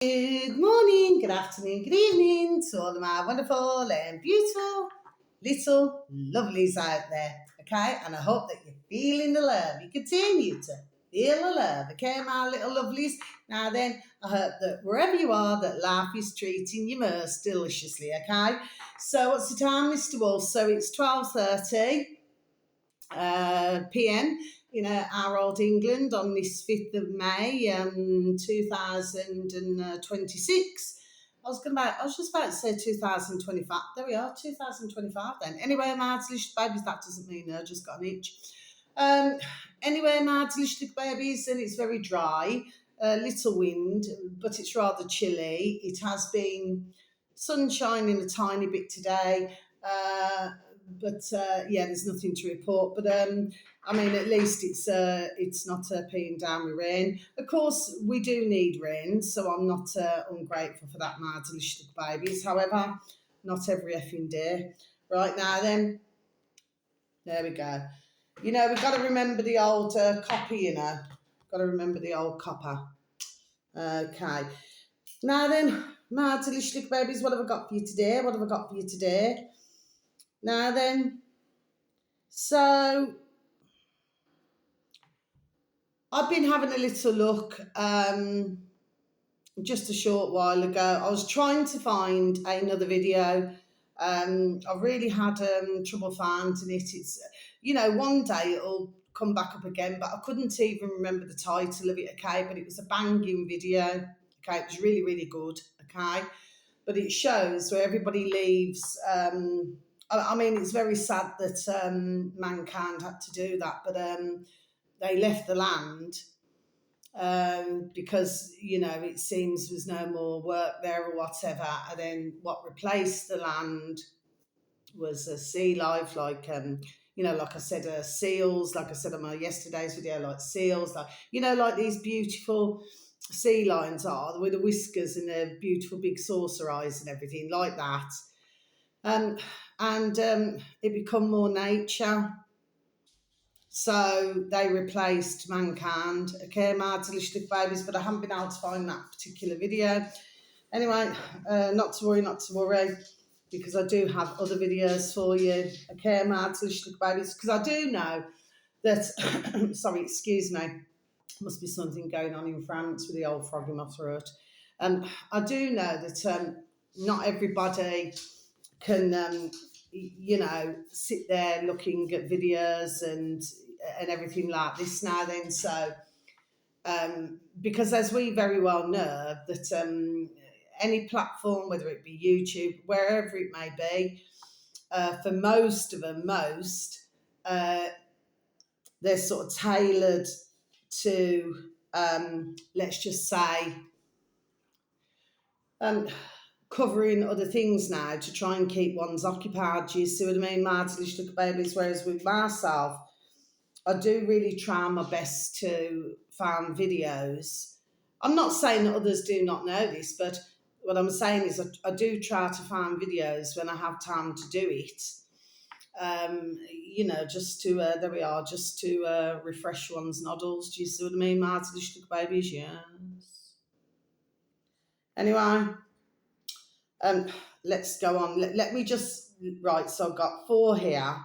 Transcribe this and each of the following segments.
Good morning, good afternoon, good evening to all of my wonderful and beautiful little lovelies out there. Okay, and I hope that you're feeling the love. You continue to feel the love. Okay, my little lovelies. Now then, I hope that wherever you are, that life is treating you most deliciously. Okay, so what's the time, Mr. Wolf? So it's 12:30 p.m. in our old England on this 5th of May, 2026. I was just about to say 2025. There we are, 2025 then. Anyway, my delicious babies, that doesn't mean I just got an itch. Um, anyway, my delicious babies, and it's very dry, little wind, but it's rather chilly. It has been sun shining a tiny bit today. But yeah, there's nothing to report. But I mean, at least it's not peeing down with rain. Of course, we do need rain, so I'm not ungrateful for that, my delicious babies. However, not every effing day. Right now, then, there we go. You know, we've got to remember the old copper. Got to remember the old copper. Okay. Now then, my delicious babies, what have I got for you today? What have I got for you today? Now then, so I've been having a little look just a short while ago. I was trying to find another video. I really had trouble finding it. It's, one day it'll come back up again, but I couldn't even remember the title of it, okay? But it was a banging video, okay? It was really, really good, okay? But it shows where everybody leaves. I mean, it's very sad that mankind had to do that, but they left the land because it seems there was no more work there or whatever. And then what replaced the land was a sea life, like I said, seals. Like I said on my yesterday's video, like seals, like these beautiful sea lions are with the whiskers and their beautiful big saucer eyes and everything like that. And it become more nature. So they replaced mankind. Okay, my delicious babies, but I haven't been able to find that particular video. Anyway, not to worry, because I do have other videos for you. Okay, my delicious babies, because I do know that, sorry, excuse me, must be something going on in France with the old frog in my throat. I do know that not everybody can sit there looking at videos and everything like this now then. So because as we very well know that any platform, whether it be YouTube, wherever it may be, for most of them, uh, they're sort of tailored to, let's just say, covering other things now to try and keep one's occupied. Do you see what I mean? Martyrs look babies. Whereas with myself, I do really try my best to find videos. I'm not saying that others do not know this, but what I'm saying is I do try to find videos when I have time to do it. Just to there we are, just to refresh one's noddles. Do you see what I mean, Martyrs look babies? Yes. Anyway, um, let's go on. Let me just, right, so I've got four here.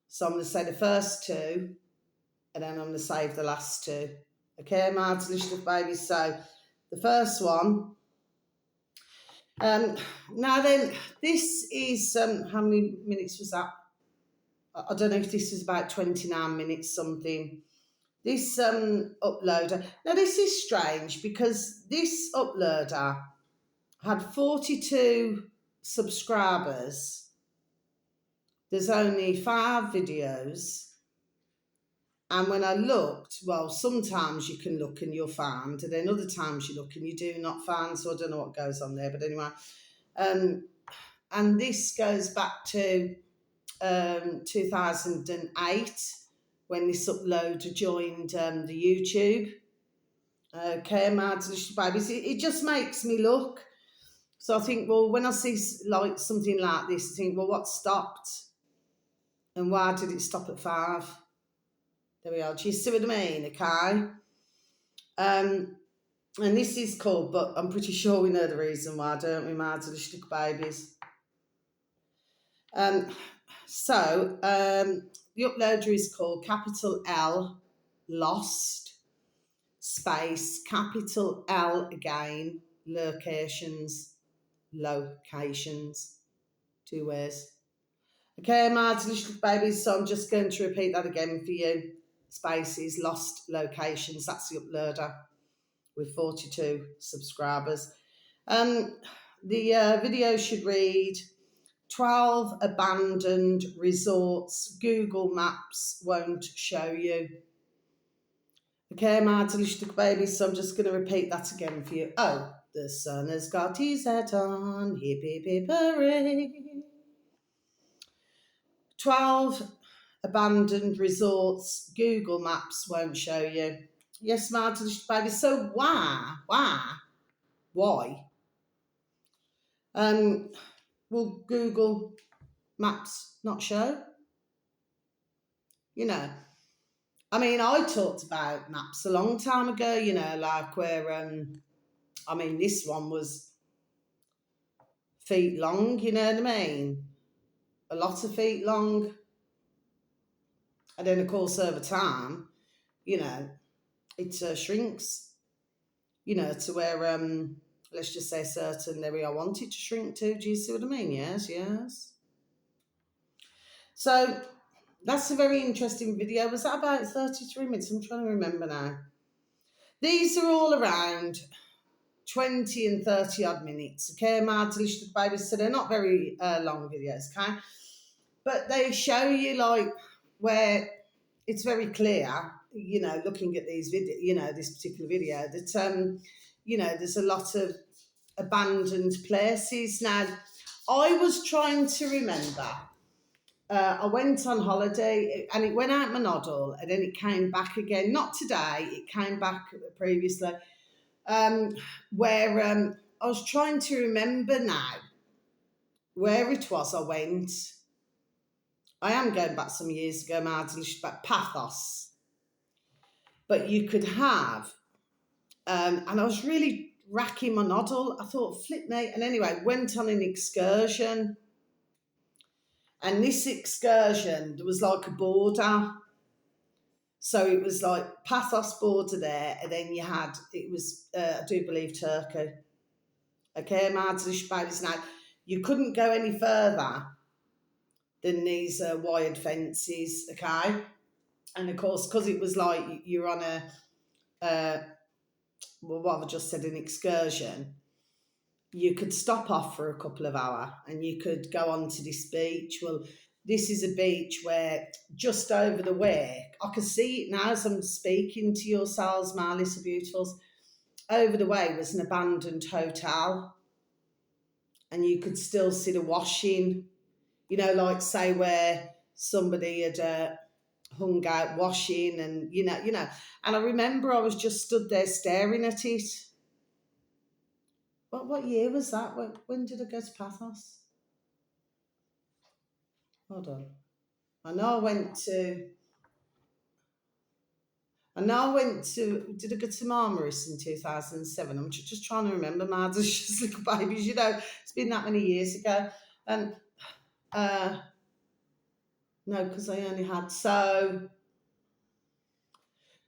So I'm going to say the first two, and then I'm going to save the last two. Okay, my delicious babies. So the first one. Now then, this is, how many minutes was that? I don't know if this was about 29 minutes something. This uploader. Now this is strange because this uploader had 42 subscribers. There's only 5 videos. And when I looked, well, sometimes you can look and you'll find, and then other times you look and you do not find, so I don't know what goes on there. But anyway, and this goes back to 2008 when this uploader joined the YouTube. Okay, my delicious babies. It just makes me look. So I think, well, when I see like something like this, I think, well, what stopped? And why did it stop at 5? There we are. Do you see what I mean? Okay. And this is called, but I'm pretty sure we know the reason why, don't we, Mads? The Shtick Babies. Um, the uploader is called capital L Lost space capital L again locations, two words. Okay, Mads, Shtick Babies. So I'm just going to repeat that again for you. Spaces, lost locations. That's the uploader with 42 subscribers. The video should read 12 abandoned resorts Google Maps won't show you. Okay, my delicious baby, so I'm just going to repeat that again for you. Oh, the sun has got his hat on, hip hip hip hooray. 12 abandoned resorts Google Maps won't show you. Yes, my delicious baby, so why? Will Google Maps not show? You know, I mean, I talked about maps a long time ago, you know, like where, I mean, this one was feet long, you know what I mean? A lot of feet long. And then, of course, over time, you know, it shrinks, you know, to where, let's just say a certain area I want it to shrink to. Do you see what I mean? Yes, yes. So that's a very interesting video. Was that about 33 minutes? I'm trying to remember now. These are all around 20 and 30 odd minutes, okay, my delicious babies. So they're not very long videos, okay? But they show you like where it's very clear, you know, looking at these video, you know, this particular video, that you know, there's a lot of abandoned places. Now, I was trying to remember. I went on holiday and it went out my noddle and then it came back again. Not today, it came back previously. Where I was trying to remember now where it was I went. I am going back some years ago, Martin, but Pathos. But you could have, and I was really racking my noddle. I thought, flip me. And anyway, went on an excursion. And this excursion, there was like a border. So it was like Pathos border there, and then you had, it was, I do believe, Turkey. Okay, Martin, now you couldn't go any further than these wired fences, okay? And of course, because it was like you're on well, what have I just said, an excursion, you could stop off for a couple of hours and you could go on to this beach. Well, this is a beach where just over the way, I can see it now as I'm speaking to yourselves, my little beautifuls, over the way was an abandoned hotel and you could still see the washing, you know, like say where somebody had hung out washing and and I remember I was just stood there staring at it. What year was that? When did I go to Pathos? Hold on. I know I went to did I go to Marmaris in 2007? I'm just trying to remember, Mads, as just little babies, you know, it's been that many years ago. And no, because I only had, so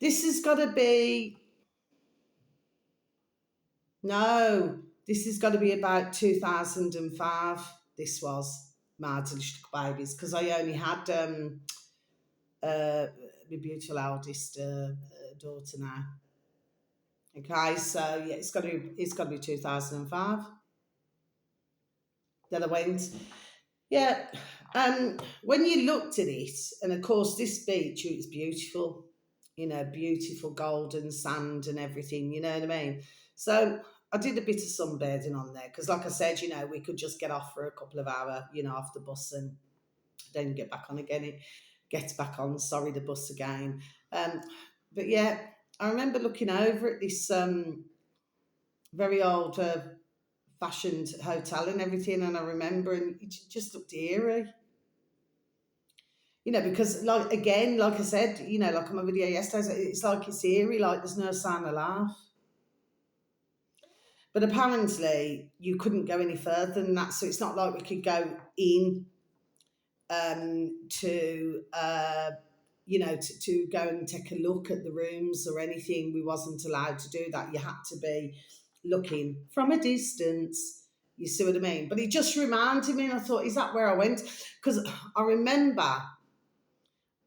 this has got to be, no, this has got to be about 2005. This was Martin's Babies because I only had my beautiful eldest daughter now. Okay, so yeah, it's got to be 2005 that I went. Yeah, when you looked at it, and of course this beach, it was beautiful, you know, beautiful golden sand and everything, you know what I mean? So I did a bit of sunbathing on there because, like I said, you know, we could just get off for a couple of hours, you know, off the bus and then get back on again. It gets back on, sorry, the bus again. But yeah, I remember looking over at this very old fashioned hotel and everything, and I remember, and it just looked eerie. You know, because like again, like I said, you know, like on my video yesterday, it's like it's eerie, like there's no sign of life. But apparently you couldn't go any further than that, so it's not like we could go in to to go and take a look at the rooms or anything. We wasn't allowed to do that. You had to be looking from a distance. You see what I mean? But it just reminded me, and I thought, is that where I went? Because I remember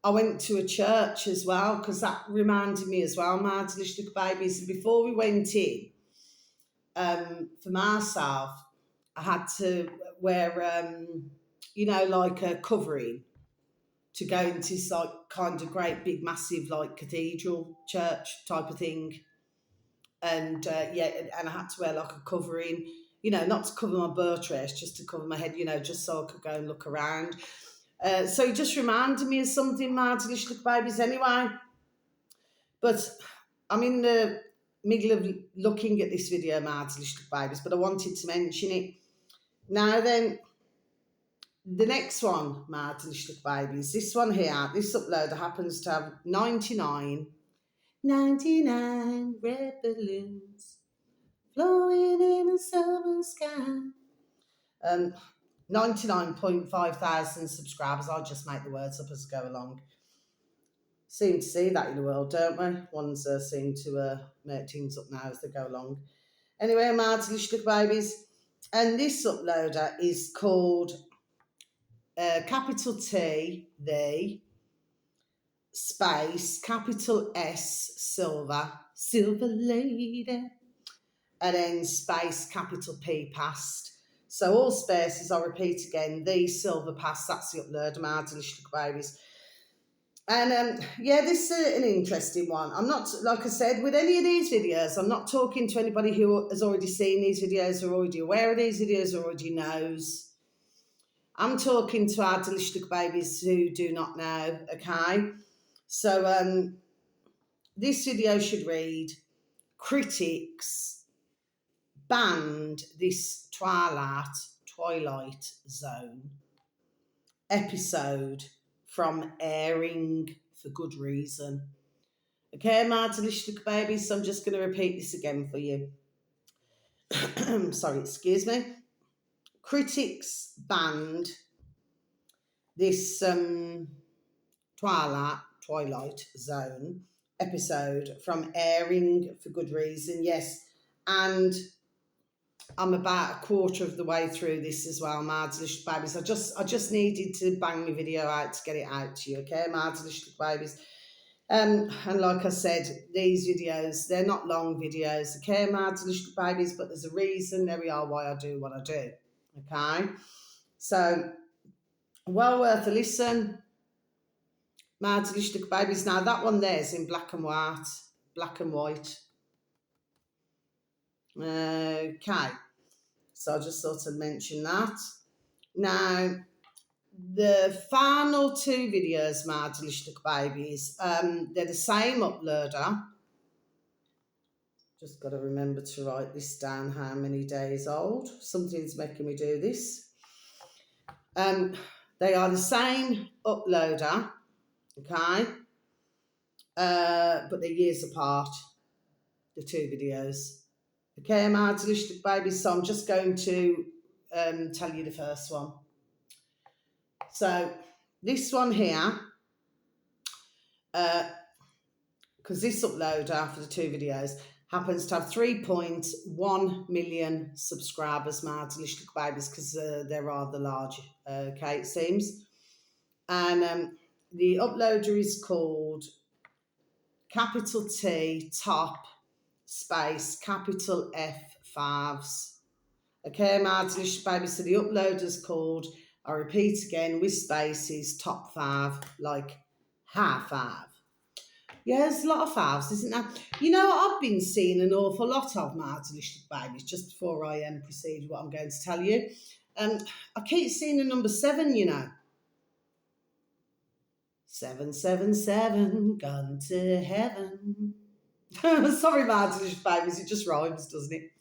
I went to a church as well, because that reminded me as well, Mardelicious Babies. And before we went in, for myself, I had to wear, like a covering to go into this like kind of great big massive like cathedral church type of thing, and and I had to wear like a covering, not to cover my buttress, just to cover my head, just so I could go and look around. So it just reminded me of something, my delicious babies. Anyway, but I'm in the middle of looking at this video, my delicious babies, but I wanted to mention it now. Then the next one, my delicious babies, this one here, this uploader happens to have 99 red balloons flowing in a summer sky. 99.5 thousand subscribers. I'll just make the words up as I go along. Seem to see that in the world, don't we? Ones seem to make things up now as they go along. Anyway, my delicious babies, and this uploader is called capital T, the space, capital S, silver lady, and then space, capital P, past. So all spaces, I'll repeat again, the silver past, that's the upload, my delicious babies. And this is an interesting one. I'm not, like I said, with any of these videos, I'm not talking to anybody who has already seen these videos, or already aware of these videos, or already knows. I'm talking to our delicious babies who do not know, okay? So this video should read, critics banned this Twilight Zone episode from airing for good reason. Okay, my delicious babies, so I'm just going to repeat this again for you. Sorry, excuse me. Critics banned this Twilight Zone episode from airing for good reason. Yes, and I'm about a quarter of the way through this as well, my delicious babies. I just needed to bang my video out to get it out to you, okay, my delicious babies. And like I said, these videos, they're not long videos, okay, my delicious babies, but there's a reason, there we are, why I do what I do, okay? So, well worth a listen, my delicious babies. Now, that one there is in black and white. Okay. So I just sort of mention that. Now, the final two videos, my delicious babies, they're the same uploader. Just got to remember to write this down, how many days old. Something's making me do this. They are the same uploader, okay? But they're years apart, the two videos. Okay, my delicious babies, so I'm just going to tell you the first one. So this one here, because this uploader for the two videos happens to have 3.1 million subscribers, my delicious babies, because they're rather large, okay, it seems. And the uploader is called capital T, top, space, capital F, fives. Okay, my delicious babies, so the uploader's called, I repeat again, with spaces, top five, like half five. Yeah, there's a lot of fives, isn't there? You know, I've been seeing an awful lot of my delicious babies, just before I proceed with what I'm going to tell you. I keep seeing the number 7, you know. 777, gone to heaven. Sorry, my delicious babies, it just rhymes, doesn't it?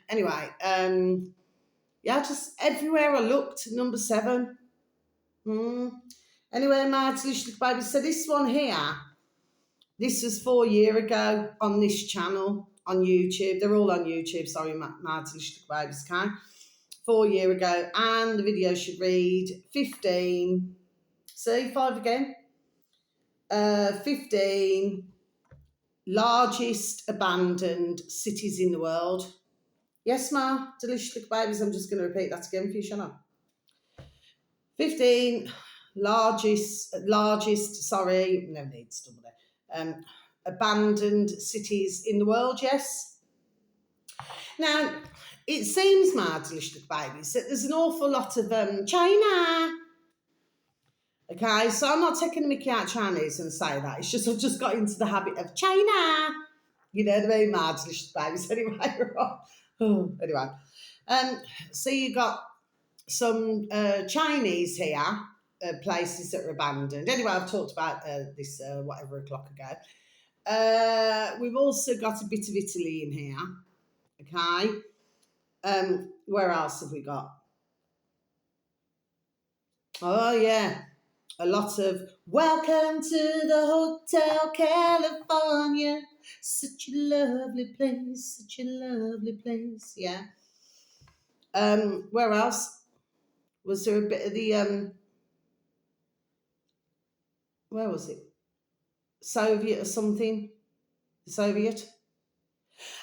Anyway, just everywhere I looked, number 7. Anyway, my delicious babies, so this one here, this was 4 years ago on this channel, on YouTube. They're all on YouTube. Sorry, Mad Delicious Babies, okay? 4 years ago, and the video should read 15. See, 5 again. 15 largest abandoned cities in the world. Yes, ma, delicious little babies. I'm just going to repeat that again for you, Shanna. 15 largest, sorry, no need to double there. Abandoned cities in the world, yes. Now, it seems, ma, delicious little babies, that there's an awful lot of China. Okay, so I'm not taking the mickey out Chinese and say that. It's just I've just got into the habit of China. You know what I mean? Mad delicious babies. Anyway, right. Anyway, so you got some Chinese here, places that are abandoned. Anyway, I've talked about this whatever o'clock ago. We've also got a bit of Italy in here. Okay. Where else have we got? Oh yeah. A lot of welcome to the Hotel California. Such a lovely place, such a lovely place. Yeah. Where else? Was there a bit of the where was it? Soviet or something? Soviet.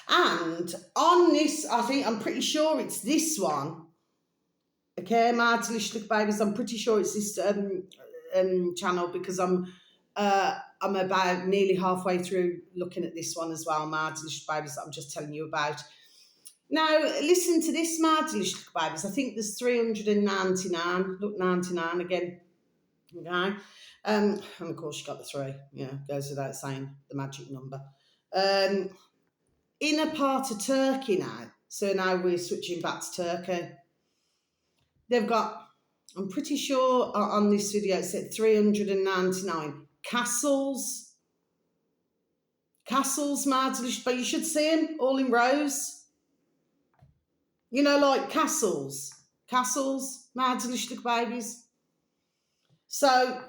And on this, I'm pretty sure it's this one. Okay, my delicious little babies. I'm pretty sure it's this channel because I'm about nearly halfway through looking at this one as well, my delicious babies, that I'm just telling you about. Now, listen to this, my delicious babies. I think there's 399. Look, 99 again. Okay. And of course, you got the 3. Yeah, goes without saying, the magic number. In a part of Turkey now. So now we're switching back to Turkey. They've got, I'm pretty sure on this video it said 399 castles. Castles, mad delicious, but you should see them all in rows. You know, like castles. Castles, mad delicious babies. So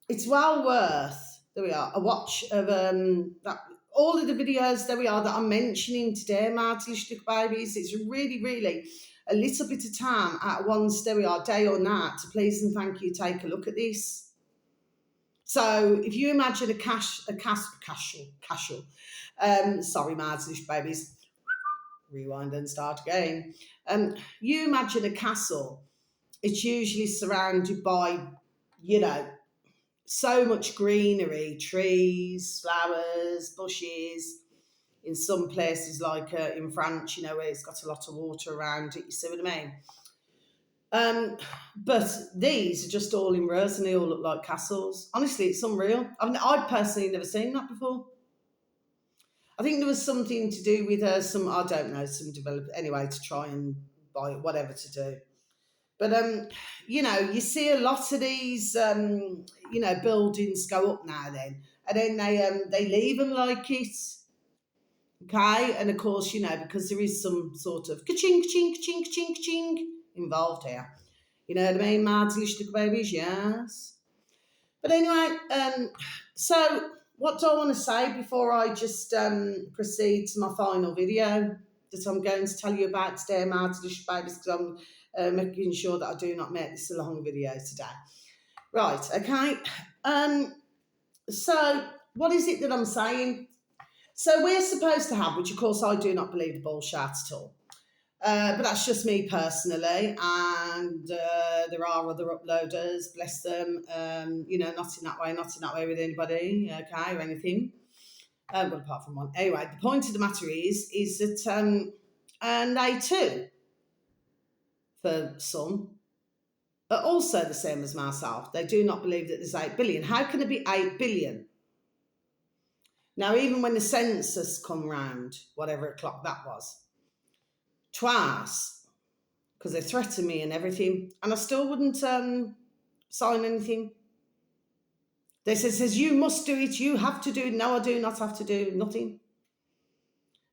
it's well worth, there we are, a watch of that. All of the videos, there we are, that I'm mentioning today, mad delicious babies. It's really, really a little bit of time at once, there we are, day or night, to please and thank you take a look at this. So if you imagine sorry, mad delicious babies, rewind and start again. You imagine a castle, it's usually surrounded by, you know, so much greenery, trees, flowers, bushes. In some places, like in France, you know, where it's got a lot of water around it, you see what I mean? But these are just all in rows and they all look like castles. Honestly, it's unreal. I've personally never seen that before. I think there was something to do with some, I don't know, some development, anyway, to try and buy it, whatever to do. But, you know, you see a lot of these, you know, buildings go up now then, and then they leave them like it. Okay, and of course, you know, because there is some sort of ka-ching, ka-ching, ka-ching, ka-ching, ka-ching involved here. You know what I mean, mad delicious babies, yes. But anyway, so what do I want to say before I just proceed to my final video that I'm going to tell you about today, mad delicious babies, because I'm making sure that I do not make this a long video today. Right, okay. So what is it that I'm saying? So we're supposed to have, which of course I do not believe the bullshit at all, but that's just me personally, and there are other uploaders, bless them, you know, not in that way with anybody, okay, or anything, but apart from one. Anyway, the point of the matter is that, and they too, for some, are also the same as myself. They do not believe that there's 8 billion. How can there be 8 billion? Now, even when the census come round, whatever o'clock that was, twice, because they threatened me and everything, and I still wouldn't sign anything. They says, you must do it, you have to do it. No, I do not have to do nothing.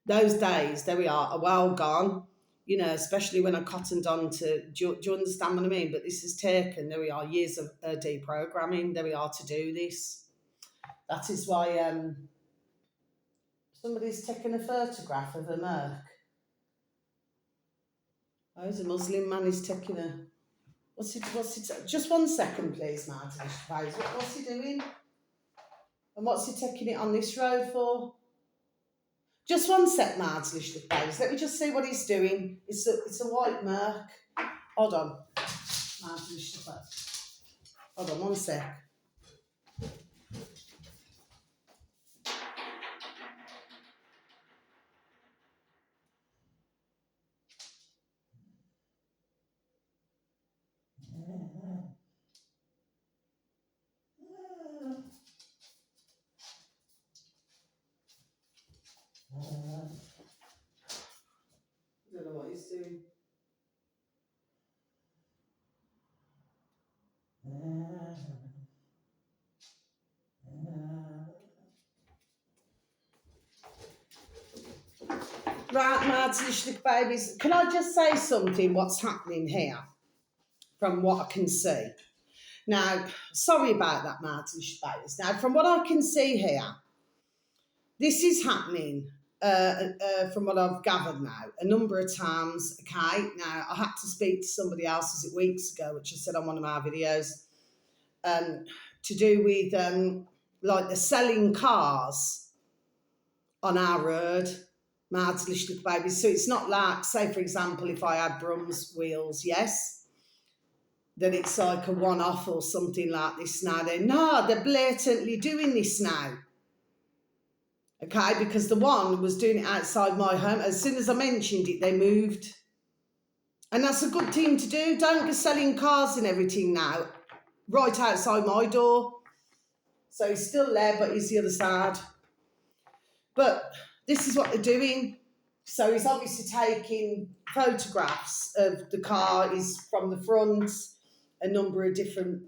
Those days, there we are well gone, you know, especially when I cottoned on to, do you understand what I mean? But this has taken, there we are, years of deprogramming, there we are, to do this. That is why, Somebody's taken a photograph of a Merc. Oh, he's a Muslim man. He's taking a. Just 1 second, please, Martin. What's he doing? And what's he taking it on this road for? Just 1 sec, Martin. Let me just see what he's doing. It's a white Merc. Hold on. Martin. Hold on 1 sec. I don't know what he's doing. Right, Martin, babies. Can I just say something? What's happening here, from what I can see? Now, sorry about that, Martin babies. Now, from what I can see here, this is happening. From what I've gathered now, a number of times. Okay, now I had to speak to somebody else, was it weeks ago, which I said on one of my videos, to do with like the selling cars on our road, Martin babies. So it's not like, say for example, if I had Brum's wheels, yes, then it's like a one-off or something like this now. They're blatantly doing this now. Okay, because the one was doing it outside my home. As soon as I mentioned it, they moved. And that's a good thing to do. Don't go selling cars and everything now, right outside my door. So he's still there, but he's the other side. But this is what they're doing. So he's obviously taking photographs of the car. He's from the front, a number of different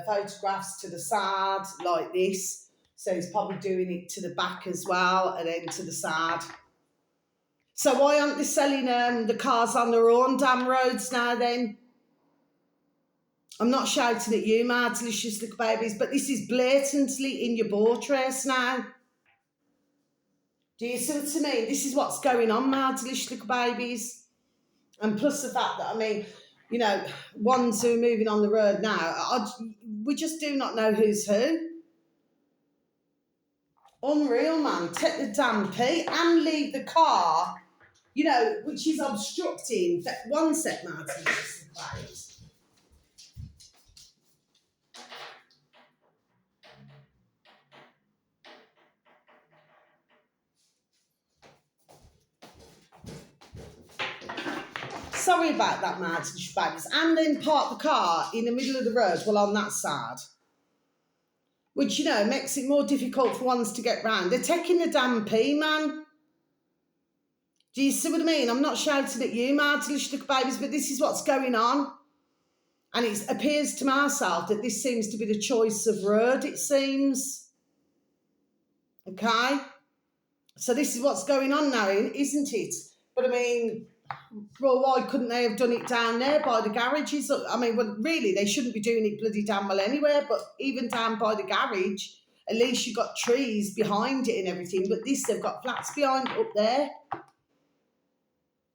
photographs to the side, like this. So he's probably doing it to the back as well, and then to the side. So why aren't they selling the cars on their own damn roads now then? I'm not shouting at you, my delicious little babies, but this is blatantly in your boat race now. Do you see what I mean? This is what's going on, my delicious little babies. And plus the fact that, I mean, you know, ones who are moving on the road now, we just do not know who's who. Unreal, man. Take the damn pee and leave the car, you know, which is obstructing. 1 sec, Martin. Sorry about that, Martin Bags. And then park the car in the middle of the road, well, on that side. Which, you know, makes it more difficult for ones to get round. They're taking the damn pee, man. Do you see what I mean? I'm not shouting at you, Martin babies, but this is what's going on. And it appears to myself that this seems to be the choice of road, it seems. Okay? So this is what's going on now, isn't it? But I mean, well, why couldn't they have done it down there by the garages? I mean, well, really, they shouldn't be doing it bloody damn well anywhere, but even down by the garage, at least you've got trees behind it and everything. But this, they've got flats behind up there.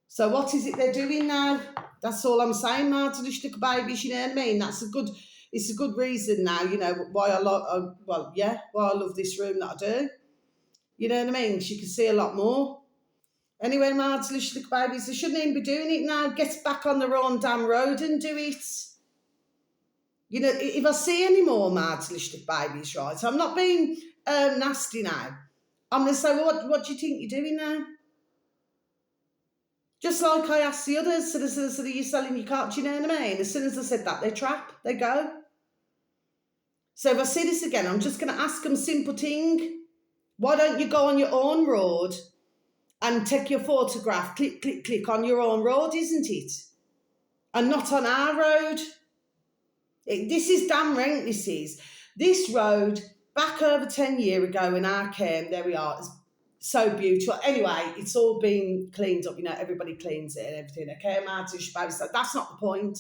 So what is it they're doing now? That's all I'm saying, Martin, little babies, you know what I mean? It's a good reason now, you know, why I love this room that I do. You know what I mean? You can see a lot more. Anyway, Martin, little babies, they shouldn't even be doing it now. Get back on their own damn road and do it. You know, if I see any more Martin, little babies, right, I'm not being nasty now. I'm going to say, well, what do you think you're doing now? Just like I asked the others, so you're selling your car, do you know what I mean? As soon as I said that, they trap, they go. So if I see this again, I'm just going to ask them simple thing. Why don't you go on your own road and take your photograph, click, click, click on your own road, isn't it? And not on our road. This is damn rank, this is. This road, back over 10 years ago when I came, there we are, it's so beautiful. Anyway, it's all been cleaned up, you know, everybody cleans it and everything. Okay, Martin, so that's not the point.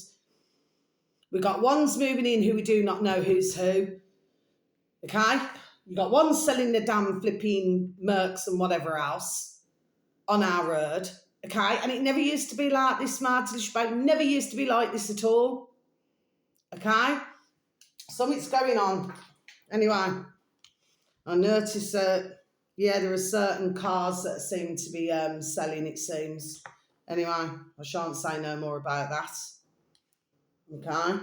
We've got ones moving in who we do not know who's who. Okay? You got one selling the damn flipping Mercs and whatever else on our road, okay? And it never used to be like this, Martin. Never used to be like this at all, okay? Something's going on. Anyway, I noticed that, yeah, there are certain cars that seem to be selling, it seems. Anyway, I shan't say no more about that. Okay?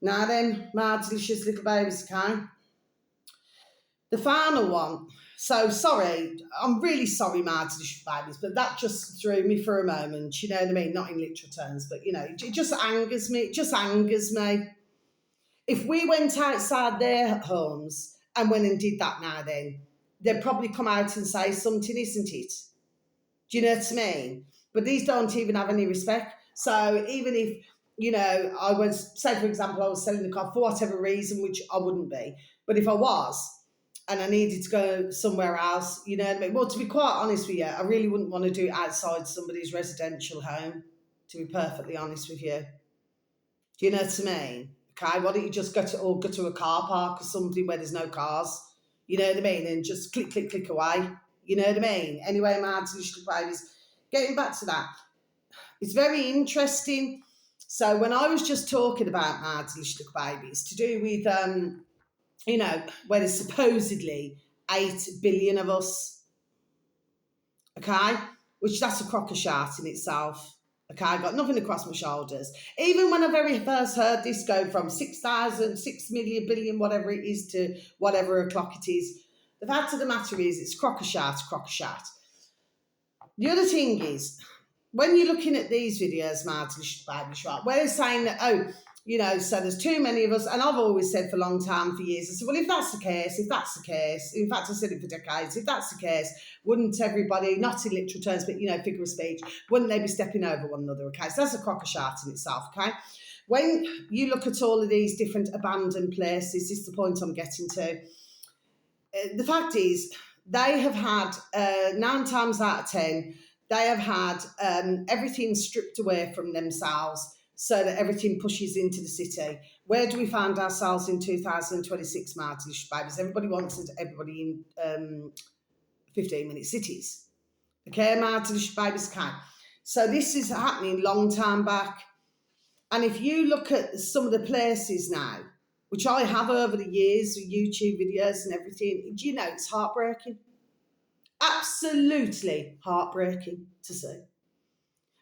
Now then, my delicious little babies, okay? The final one. So, sorry, I'm really sorry, my delicious babies, but that just threw me for a moment, you know what I mean? Not in literal terms, but, you know, it just angers me. It just angers me. If we went outside their homes and went and did that now then, they'd probably come out and say something, isn't it? Do you know what I mean? But these don't even have any respect. So even if, you know, I was, say for example, I was selling the car for whatever reason, which I wouldn't be, but if I was and I needed to go somewhere else, you know what I mean? Well, to be quite honest with you, I really wouldn't want to do it outside somebody's residential home, to be perfectly honest with you. Do you know what I mean? Okay, why don't you just go to a car park or something where there's no cars? You know what I mean? And just click, click, click away. You know what I mean? Anyway, my little babies, getting back to that, it's very interesting. So when I was just talking about my little babies, to do with you know, where there's supposedly 8 billion of us, okay, which that's a crock of shart in itself. Okay, I got nothing across my shoulders. Even when I very first heard this go from 6,000, 6 million, billion, whatever it is, to whatever o'clock it is, the fact of the matter is it's crock of shart, crock of shart. The other thing is, when you're looking at these videos, Martin, right, where they're saying that, oh, you know, so there's too many of us, and I've always said for a long time, for years, I said, well, if that's the case, in fact, I said it for decades, if that's the case, wouldn't everybody, not in literal terms, but, you know, figure of speech, wouldn't they be stepping over one another, okay? So that's a crock of shart in itself, okay? When you look at all of these different abandoned places, this is the point I'm getting to, the fact is, they have had, 9 times out of 10, they have had everything stripped away from themselves so that everything pushes into the city. Where do we find ourselves in 2026, Martin? Babies? Everybody wants everybody in 15-minute cities. Okay, Martin? Babies can. So this is happening long time back. And if you look at some of the places now, which I have over the years with YouTube videos and everything, do you know, it's heartbreaking. Absolutely heartbreaking to see.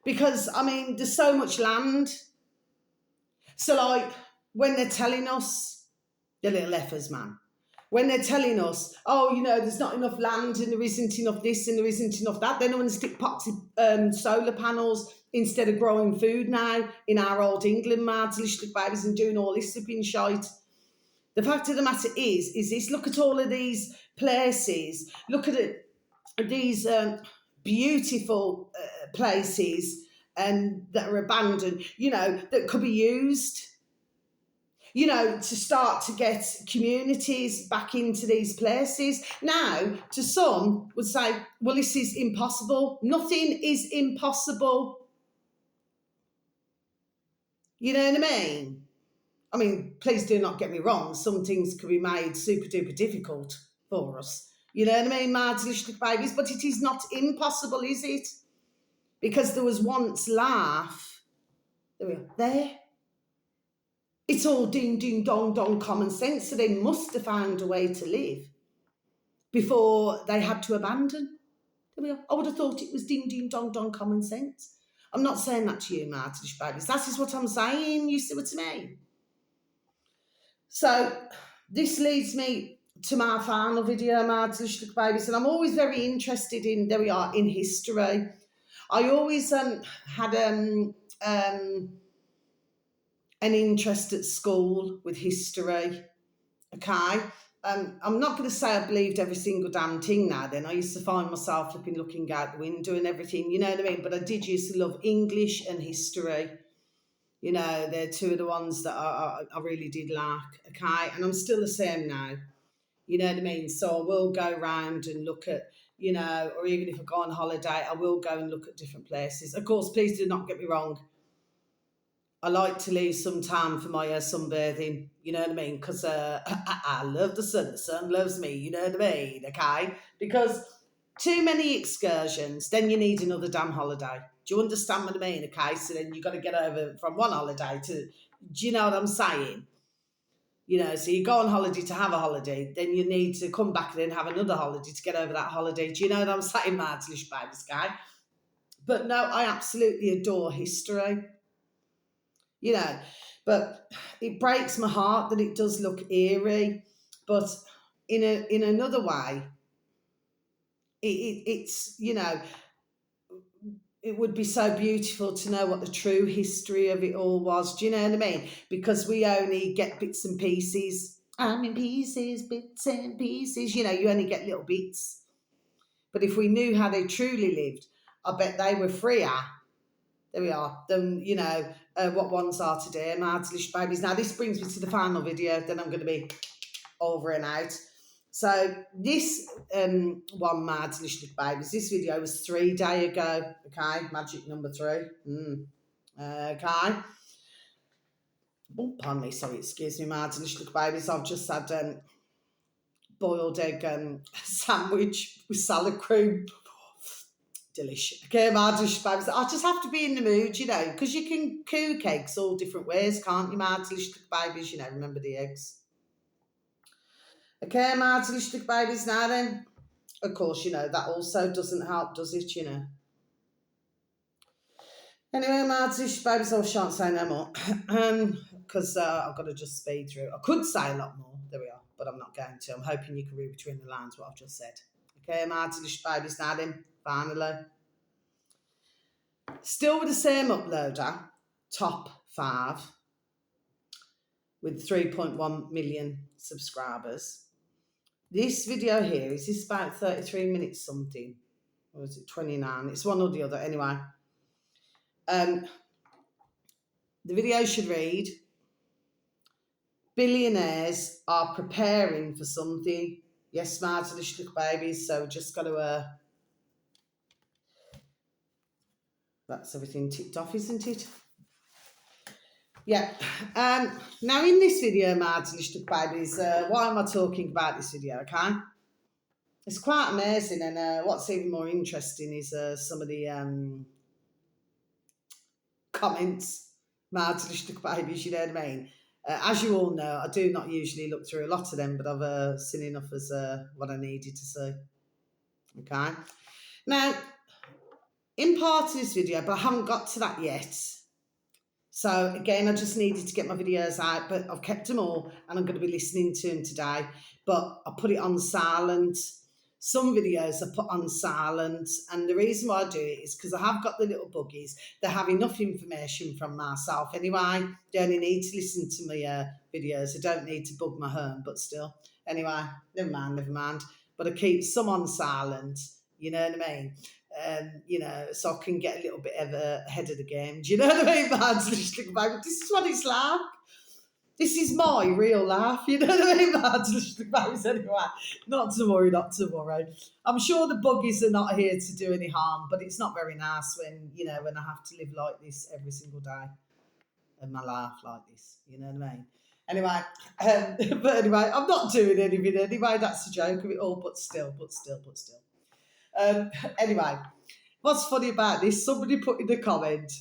Because, I mean, there's so much land. So, like, when they're telling us, the little effers, man, when they're telling us, oh, you know, there's not enough land and there isn't enough this and there isn't enough that, they don't want to stick poxy solar panels instead of growing food now in our old England, Martin, little babies, and doing all this flipping shite. The fact of the matter is this, look at all of these places, look at it, these beautiful places and that are abandoned, you know, that could be used, you know, to start to get communities back into these places. Now, to some would say, well, this is impossible. Nothing is impossible. You know what I mean? I mean, please do not get me wrong. Some things can be made super duper difficult for us. You know what I mean, my delicious babies? But it is not impossible, is it? Because there was once life. There we are. There. It's all ding, ding, dong, dong common sense. So they must have found a way to live before they had to abandon. There we are. I would have thought it was ding, ding, dong, dong common sense. I'm not saying that to you, my delicious babies. That is what I'm saying. You see what I mean? So this leads me to my final video, my delicious babies, and I'm always very interested in, there we are, in history. I always had an interest at school with history, okay? I'm not going to say I believed every single damn thing now then. I used to find myself looking out the window and everything, you know what I mean? But I did used to love English and history. You know, they're two of the ones that I really did like, okay? And I'm still the same now, you know what I mean? So I will go around and look at, you know, or even if I go on holiday, I will go and look at different places. Of course, please do not get me wrong. I like to leave some time for my sunbathing, you know what I mean? Because I love the sun loves me, you know what I mean? Okay? Because too many excursions, then you need another damn holiday. Do you understand what I mean? Okay, so then you've got to get over from one holiday to, do you know what I'm saying? You know, so you go on holiday to have a holiday, then you need to come back and then have another holiday to get over that holiday. Do you know what I'm saying, Martlish Babies guy? But no, I absolutely adore history, you know. But it breaks my heart that it does look eerie. But in another way, it's you know, it would be so beautiful to know what the true history of it all was. Do you know what I mean? Because we only get bits and pieces. I'm in pieces, bits and pieces. You know, you only get little bits. But if we knew how they truly lived, I bet they were freer. There we are. Then, you know, what ones are today, Martlish Babies. Now, this brings me to the final video. Then I'm going to be over and out. So this one, Martlish Babies, this video was 3 days ago. Okay, magic number 3. Okay. Oh, pardon me. Sorry, excuse me, Martlish Babies. I've just had boiled egg sandwich with salad cream. Delicious. Okay, Martlish Babies. I just have to be in the mood, you know, because you can cook eggs all different ways, can't you, Martlish Babies? You know, remember the eggs. Okay, Martlish Babies. Now then, of course, you know, that also doesn't help, does it, you know? Anyway, Martlish Babies, I shan't say no more because I've got to just speed through. I could say a lot more. There we are, but I'm not going to. I'm hoping you can read between the lines what I've just said. Okay, Martlish Babies. Now then, finally. Still with the same uploader, top 5, with 3.1 million subscribers. This video here is this about 33 minutes something, or is it 29? It's one or the other. Anyway, the video should read: billionaires are preparing for something. Yes, smarter little babies. So just got to. That's everything ticked off, isn't it? Yeah. Now in this video, Martin Babies, why am I talking about this video? Okay, it's quite amazing, and what's even more interesting is some of the comments, Martin Babies. You know what I mean? As you all know, I do not usually look through a lot of them, but I've seen enough as what I needed to see. Okay. Now, in part of this video, but I haven't got to that yet. So again, I just needed to get my videos out, but I've kept them all and I'm going to be listening to them today. But I put it on silent. Some videos I put on silent, and the reason why I do it is because I have got the little buggies. They have enough information from myself anyway. They only need to listen to my videos. I don't need to bug my home, but still. Anyway, never mind. But I keep some on silent, you know what I mean? You know, so I can get a little bit ahead of the game. Do you know what I mean, man? This is what it's like. This is my real life. You know what I mean, man? Anyway, not to worry. I'm sure the buggies are not here to do any harm, but it's not very nice when, you know, when I have to live like this every single day of my life like this. You know what I mean? Anyway, but anyway, I'm not doing anything anyway. That's a joke of it all, but still. Anyway, what's funny about this? Somebody put in a comment,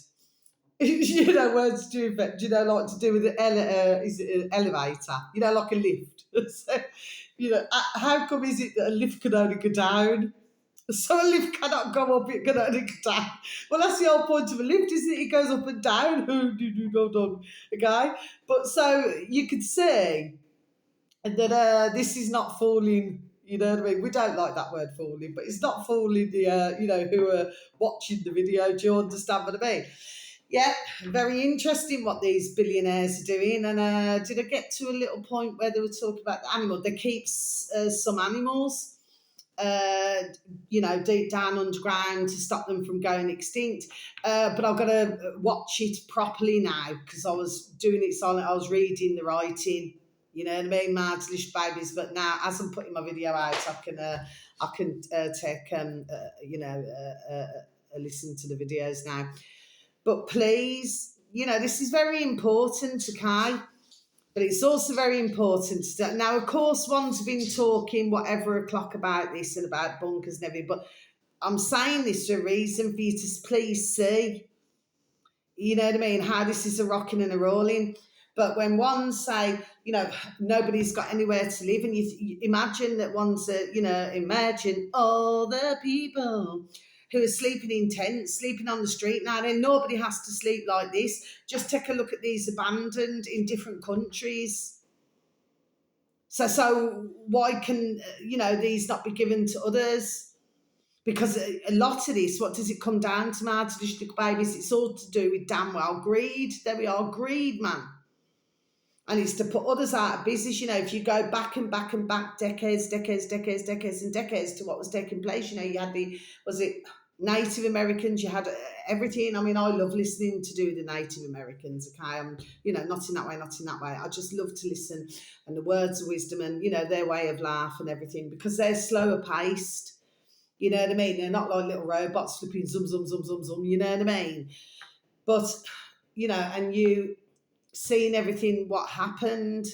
you know, words to effect, you know, like to do with is it an elevator, you know, like a lift. So, you know, how come is it that a lift can only go down? So a lift cannot go up, it can only go down. Well, that's the whole point of a lift, isn't it? It goes up and down. Okay? But so you could say that this is not fooling. You know what I mean? We don't like that word fooling, but it's not fooling the you know, who are watching the video. Do you understand what I mean? Yeah, very interesting what these billionaires are doing. And did I get to a little point where they were talking about the animal? They keep some animals, you know, deep down underground to stop them from going extinct. But I've got to watch it properly now because I was doing it silent. I was reading the writing. You know what I mean, Martlish Babies. But now, as I'm putting my video out, I can take you know, listen to the videos now. But please, this is very important, okay? But it's also very important that now, of course, one's been talking whatever o'clock about this and about bunkers and everything, but I'm saying this for a reason for you to please see, you know what I mean, how this is a rocking and a rolling. But when one say, nobody's got anywhere to live, and you imagine that one's, imagine all the people who are sleeping in tents, sleeping on the street now, then nobody has to sleep like this. Just take a look at these abandoned in different countries. So why can, these not be given to others? Because a lot of this, what does it come down to, my little babies? It's all to do with damn well greed. There we are, greed, man. And it's to put others out of business. If you go back and back and back, decades and decades to what was taking place, you had was it Native Americans, you had everything. I mean, I love listening to do the Native Americans, okay? Not in that way, not in that way. I just love to listen, and the words of wisdom and, their way of life and everything, because they're slower paced. You know what I mean? They're not like little robots flipping zum, zum, zum, zum, zum, you know what I mean? But, and you seeing everything, what happened,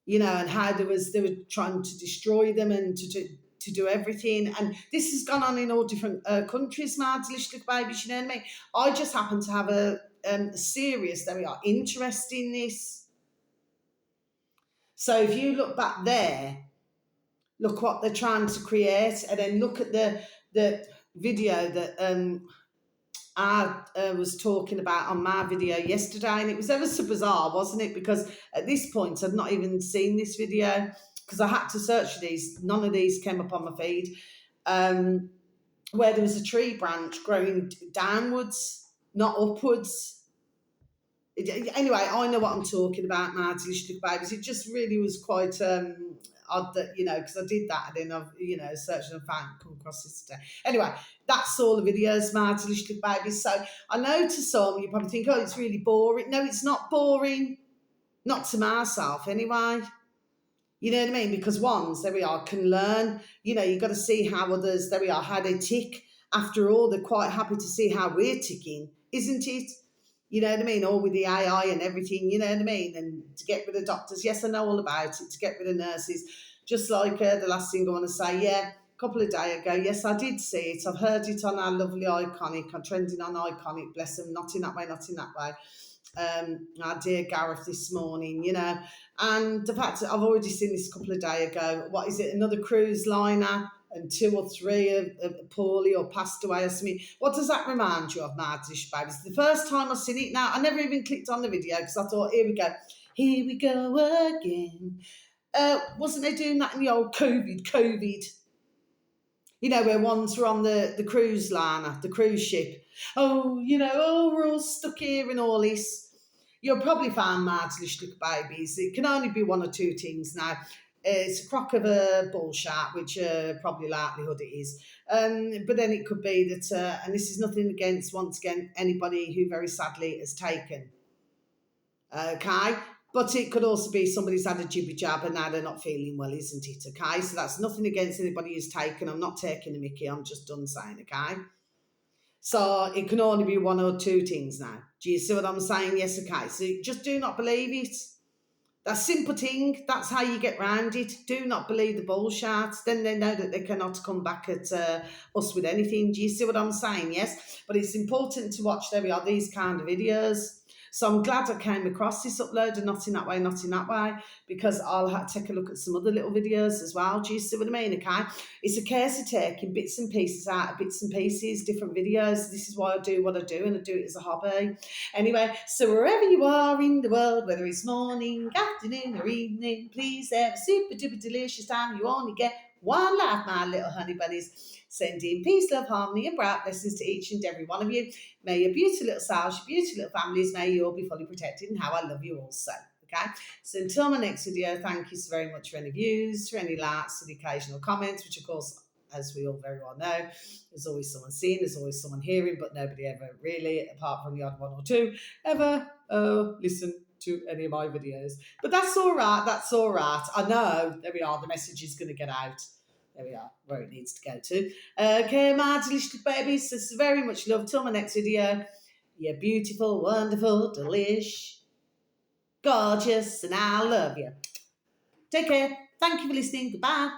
and how they were trying to destroy them and to do everything. And this has gone on in all different countries, my little babies, you know what I mean? I just happen to have a serious, there we are, interest in this. So if you look back there, look what they're trying to create, and then look at the video that I was talking about on my video yesterday, and it was ever so bizarre, wasn't it? Because at this point, I'd not even seen this video because I had to search for these. None of these came up on my feed. Where there was a tree branch growing downwards, not upwards. Anyway, I know what I'm talking about, my little babies. It just really was quite odd that, because I did that and then I've, searched and come across this today. Anyway, that's all the videos, my little babies. So I know to some, you probably think, oh, it's really boring. No, it's not boring. Not to myself, anyway. You know what I mean? Because ones, there we are, can learn. You've got to see how others, there we are, how they tick. After all, they're quite happy to see how we're ticking, isn't it? You know what I mean? All with the AI and everything, you know what I mean? And to get rid of doctors, yes, I know all about it. To get rid of nurses, just like the last thing I want to say, yeah, a couple of days ago, yes, I did see it. I've heard it on our lovely Iconic. I'm trending on Iconic, bless them, not in that way, not in that way. Our dear Gareth this morning, and the fact that I've already seen this a couple of days ago. What is it? Another cruise liner, and 2 or 3 have poorly or passed away or something. What does that remind you of, my dish babies? The first time I've seen it now, I never even clicked on the video because I thought, here we go again. Wasn't they doing that in the old COVID? Where ones were on the cruise liner, the cruise ship. Oh, we're all stuck here and all this. You'll probably find mad little babies. It can only be one or two things now. It's a crock of a bullshit, which probably likelihood it is. But then it could be that, and this is nothing against, once again, anybody who very sadly has taken. Okay? But it could also be somebody's had a jibby jab and now they're not feeling well, isn't it? Okay? So that's nothing against anybody who's taken. I'm not taking a mickey. I'm just done saying, okay? So it can only be one or two things now. Do you see what I'm saying? Yes, okay. So just do not believe it. That simple thing, that's how you get round it. Do not believe the bullshit. Then they know that they cannot come back at us with anything. Do you see what I'm saying? Yes. But it's important to watch, there we are, these kind of videos. So I'm glad I came across this upload, and not in that way, because I'll have to take a look at some other little videos as well. Do you see what I mean? Okay. It's a case of taking bits and pieces out of bits and pieces, different videos. This is why I do what I do, and I do it as a hobby. Anyway, so wherever you are in the world, whether it's morning, afternoon, or evening, please have a super duper delicious time. You only get one life, my little honey bunnies. Sending peace, love, harmony, and bright blessings to each and every one of you. May your beautiful little selves, your beautiful little families, may you all be fully protected, and how I love you also. Okay? So until my next video, thank you so very much for any views, for any likes, for the occasional comments, which of course, as we all very well know, there's always someone seeing, there's always someone hearing, but nobody ever really, apart from the odd one or two, ever listen to any of my videos. But that's all right. I know, there we are, the message is going to get out. There we are, where it needs to go to. Okay, my little babies, this is very much love. Till my next video. You're beautiful, wonderful, delish, gorgeous, and I love you. Take care. Thank you for listening. Goodbye.